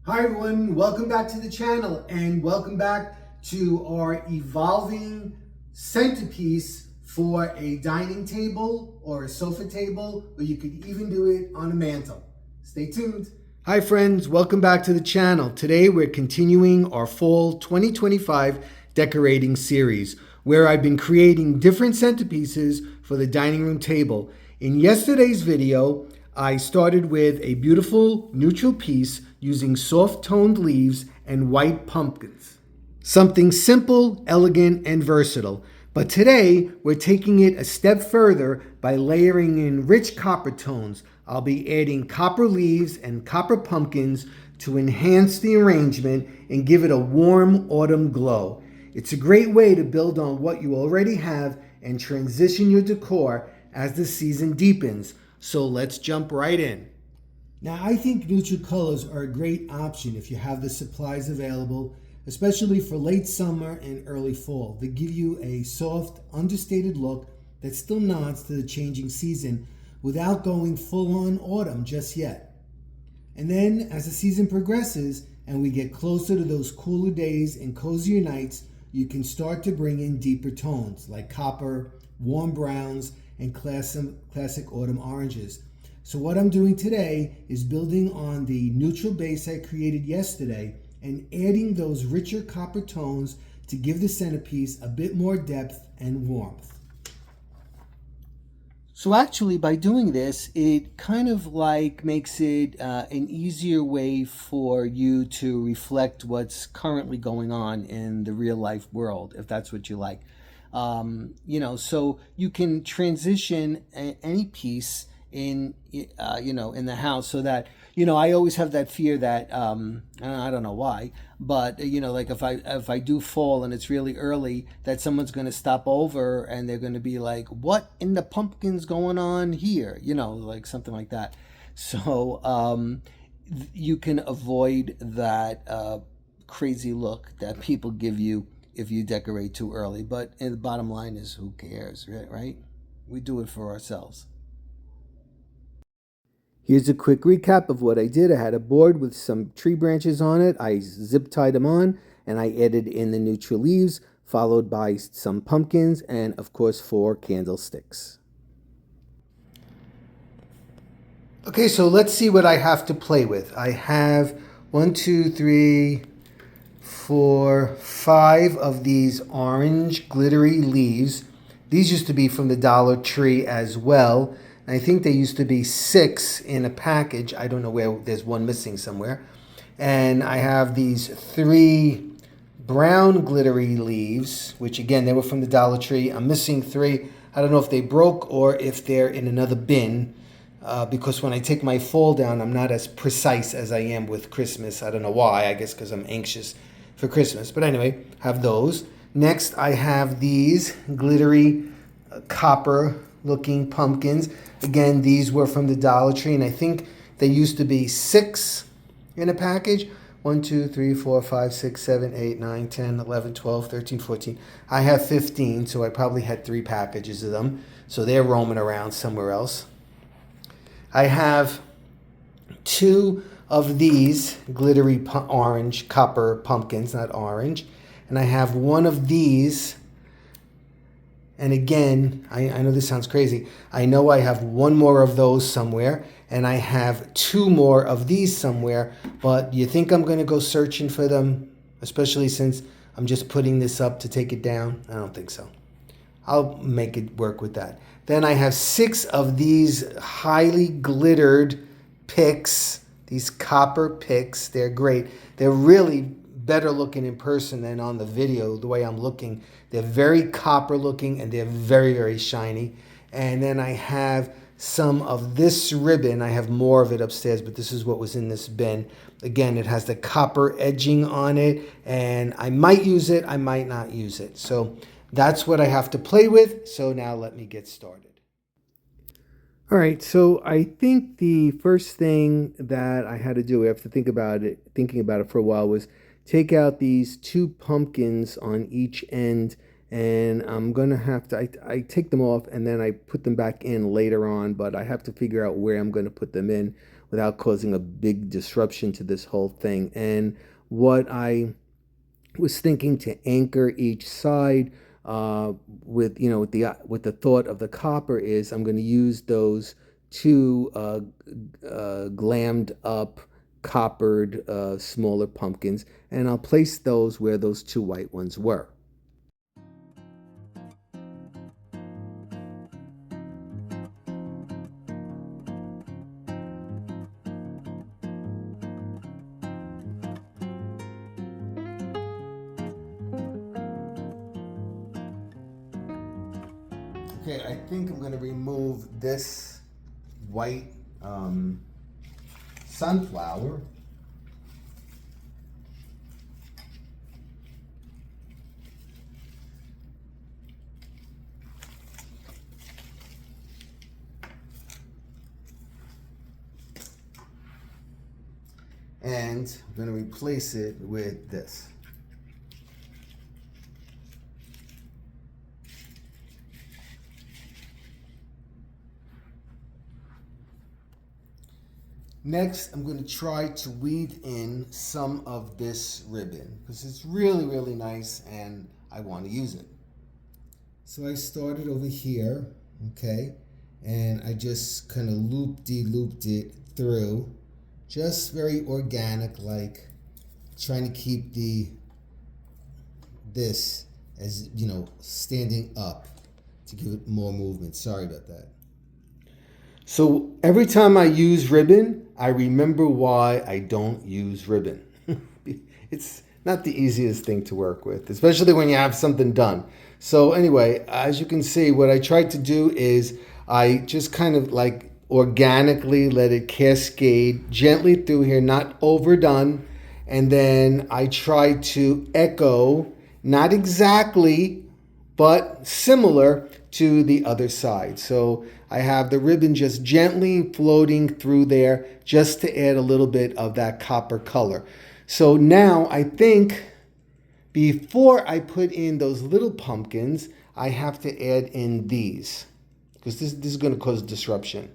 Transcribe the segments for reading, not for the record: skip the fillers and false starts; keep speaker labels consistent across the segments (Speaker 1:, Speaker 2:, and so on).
Speaker 1: Hi everyone, welcome back to the channel and welcome back to our evolving centerpiece for a dining table or a sofa table, or you could even do it on a mantle. Stay tuned. Hi friends, welcome back to the channel. Today we're continuing our fall 2025 decorating series where I've been creating different centerpieces for the dining room table. In yesterday's video, I started with a beautiful neutral piece using soft toned leaves and white pumpkins. Something simple, elegant, and versatile. But today, we're taking it a step further by layering in rich copper tones. I'll be adding copper leaves and copper pumpkins to enhance the arrangement and give it a warm autumn glow. It's a great way to build on what you already have and transition your decor as the season deepens. So let's jump right in. Now, I think neutral colors are a great option if you have the supplies available, especially for late summer and early fall. They give you a soft, understated look that still nods to the changing season without going full-on autumn just yet. And then, as the season progresses and we get closer to those cooler days and cozier nights, you can start to bring in deeper tones like copper, warm browns, and classic autumn oranges. So what I'm doing today is building on the neutral base I created yesterday and adding those richer copper tones to give the centerpiece a bit more depth and warmth. So actually, by doing this, it kind of like makes it an easier way for you to reflect what's currently going on in the real life world, if that's what you like. So you can transition any piece in, in the house so that, I always have that fear that, I don't know why, but, like if I do fall and it's really early, that someone's going to stop over and they're going to be like, what in the pumpkin's going on here? Like something like that. So, you can avoid that, crazy look that people give you if you decorate too early. But the bottom line is, who cares, right? We do it for ourselves. Here's a quick recap of what I did. I had a board with some tree branches on it. I zip tied them on and I added in the neutral leaves, followed by some pumpkins and of course 4 candlesticks. Okay, so let's see what I have to play with. I have 1, 2, 3, 4, 5 of these orange glittery leaves. These used to be from the Dollar Tree as well. And I think they used to be 6 in a package. I don't know where, there's one missing somewhere. And I have these 3 brown glittery leaves, which again, they were from the Dollar Tree. I'm missing 3. I don't know if they broke or if they're in another bin. Because when I take my fall down, I'm not as precise as I am with Christmas. I don't know why. I guess because I'm anxious for Christmas. But anyway, have those. Next, I have these glittery copper looking pumpkins. Again, these were from the Dollar Tree, and I think they used to be 6 in a package. 1, 2, 3, 4, 5, 6, 7, 8, 9, 10, 11, 12, 13, 14. I have 15, so I probably had 3 packages of them. So they're roaming around somewhere else. I have 2 of these glittery orange copper pumpkins, not orange. And I have 1 of these. And again, I know this sounds crazy. I know I have 1 more of those somewhere. And I have 2 more of these somewhere. But you think I'm going to go searching for them? Especially since I'm just putting this up to take it down? I don't think so. I'll make it work with that. Then I have 6 of these highly glittered picks. These copper picks, they're great. They're really better looking in person than on the video, the way I'm looking. They're very copper looking and they're very, very shiny. And then I have some of this ribbon. I have more of it upstairs, but this is what was in this bin. Again, it has the copper edging on it, and I might use it, I might not use it. So that's what I have to play with. So now let me get started. All right, so I think the first thing that I had to do after thinking about it for a while, was take out these 2 pumpkins on each end, and I'm gonna have to, I take them off and then I put them back in later on, but I have to figure out where I'm gonna put them in. without causing a big disruption to this whole thing. And what I was thinking to anchor each side with with the thought of the copper is I'm going to use those two glammed up coppered smaller pumpkins, and I'll place those where those two white ones were. Okay, I think I'm going to remove this white sunflower. And I'm going to replace it with this. Next, I'm going to try to weave in some of this ribbon because it's really, really nice and I want to use it. So I started over here, okay, and I just kind of looped it through, just very organic, like trying to keep this as, you know, standing up to give it more movement. Sorry about that. So every time I use ribbon, I remember why I don't use ribbon. It's not the easiest thing to work with, especially when you have something done. So anyway, as you can see, what I tried to do is I just kind of like organically let it cascade gently through here, not overdone. And then I tried to echo, not exactly, but similar to the other side. So I have the ribbon just gently floating through there just to add a little bit of that copper color. So now I think before I put in those little pumpkins, I have to add in these because this is going to cause disruption.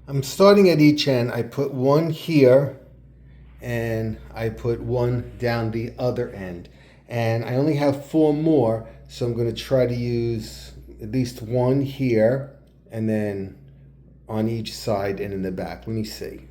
Speaker 1: I'm starting at each end. I put one here and I put one down the other end. And I only have 4 more, so I'm going to try to use at least one here and then on each side and in the back. Let me see.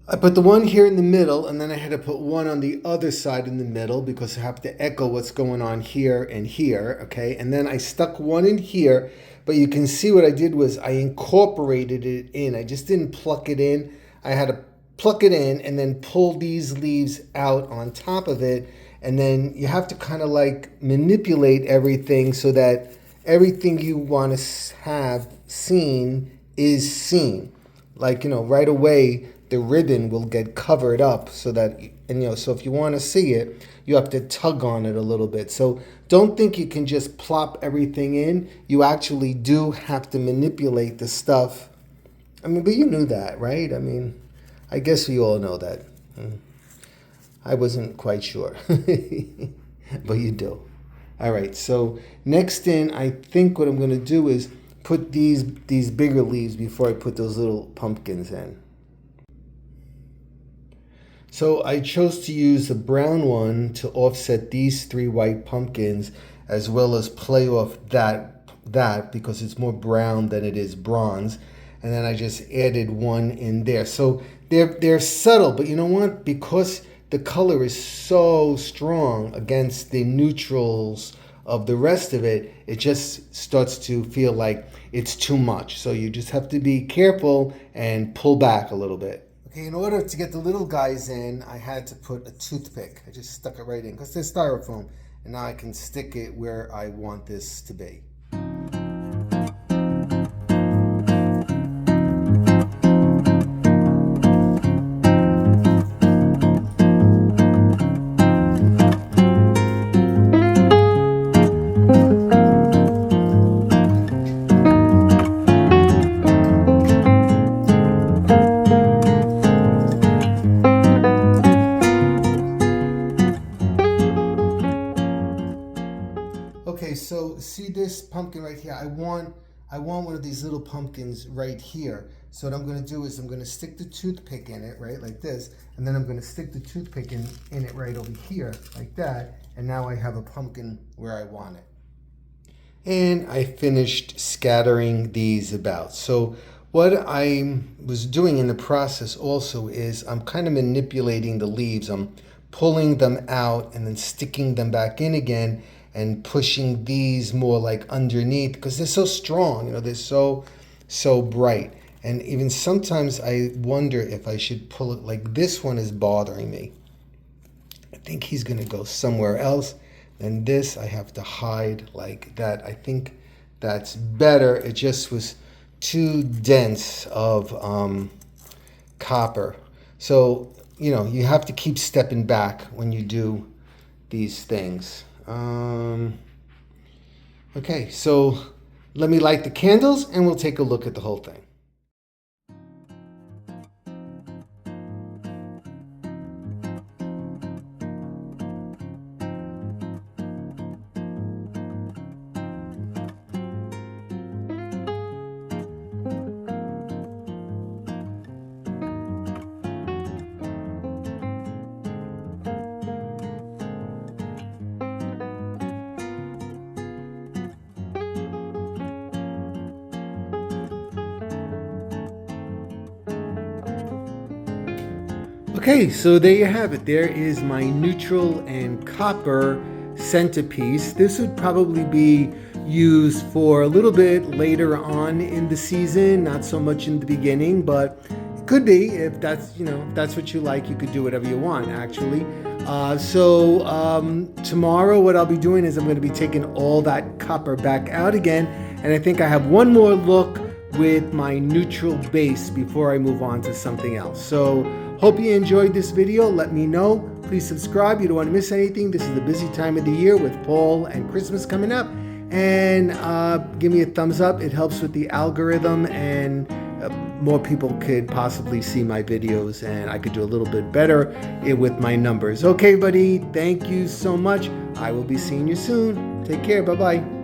Speaker 1: I put the one here in the middle, and then I had to put one on the other side in the middle because I have to echo what's going on here and here, okay? And then I stuck one in here, but you can see what I did was I incorporated it in. I just didn't pluck it in. I had to pluck it in and then pull these leaves out on top of it. And then you have to kind of like manipulate everything so that everything you want to have seen is seen. Like, you know, right away, the ribbon will get covered up so that, and you know, so if you want to see it, you have to tug on it a little bit. So don't think you can just plop everything in. You actually do have to manipulate the stuff. I mean, but you knew that, right? I mean, I guess we all know that. I wasn't quite sure, but you do. All right, so next in, I think what I'm going to do is put these bigger leaves before I put those little pumpkins in. So I chose to use the brown one to offset these 3 white pumpkins, as well as play off that because it's more brown than it is bronze. And then I just added one in there. So they're subtle, but you know what? Because the color is so strong against the neutrals of the rest of it, it just starts to feel like it's too much. So you just have to be careful and pull back a little bit. Okay, in order to get the little guys in, I had to put a toothpick. I just stuck it right in because they're styrofoam. And now I can stick it where I want this to be. Okay, so see this pumpkin right here? I want one of these little pumpkins right here. So what I'm going to do is I'm going to stick the toothpick in it, right, like this, and then I'm going to stick the toothpick in it right over here, like that, and now I have a pumpkin where I want it. And I finished scattering these about. So what I was doing in the process also is I'm kind of manipulating the leaves. I'm pulling them out and then sticking them back in again and pushing these more like underneath because they're so strong, you know, they're so bright. And even sometimes I wonder if I should pull it, like this one is bothering me. I think he's gonna go somewhere else. And this I have to hide like that. I think that's better. It just was too dense of copper. So, you know, you have to keep stepping back when you do these things. Okay, so let me light the candles and we'll take a look at the whole thing. Okay, so there you have it. There is my neutral and copper centerpiece. This would probably be used for a little bit later on in the season, not so much in the beginning, but it could be if that's, you know, if that's what you like. You could do whatever you want, actually. Tomorrow what I'll be doing is I'm going to be taking all that copper back out again, and I think I have one more look with my neutral base before I move on to something else. So hope you enjoyed this video. Let me know. Please subscribe. You don't want to miss anything. This is the busy time of the year with fall and Christmas coming up. And give me a thumbs up. It helps with the algorithm, and more people could possibly see my videos, and I could do a little bit better with my numbers. Okay, buddy. Thank you so much. I will be seeing you soon. Take care. Bye-bye.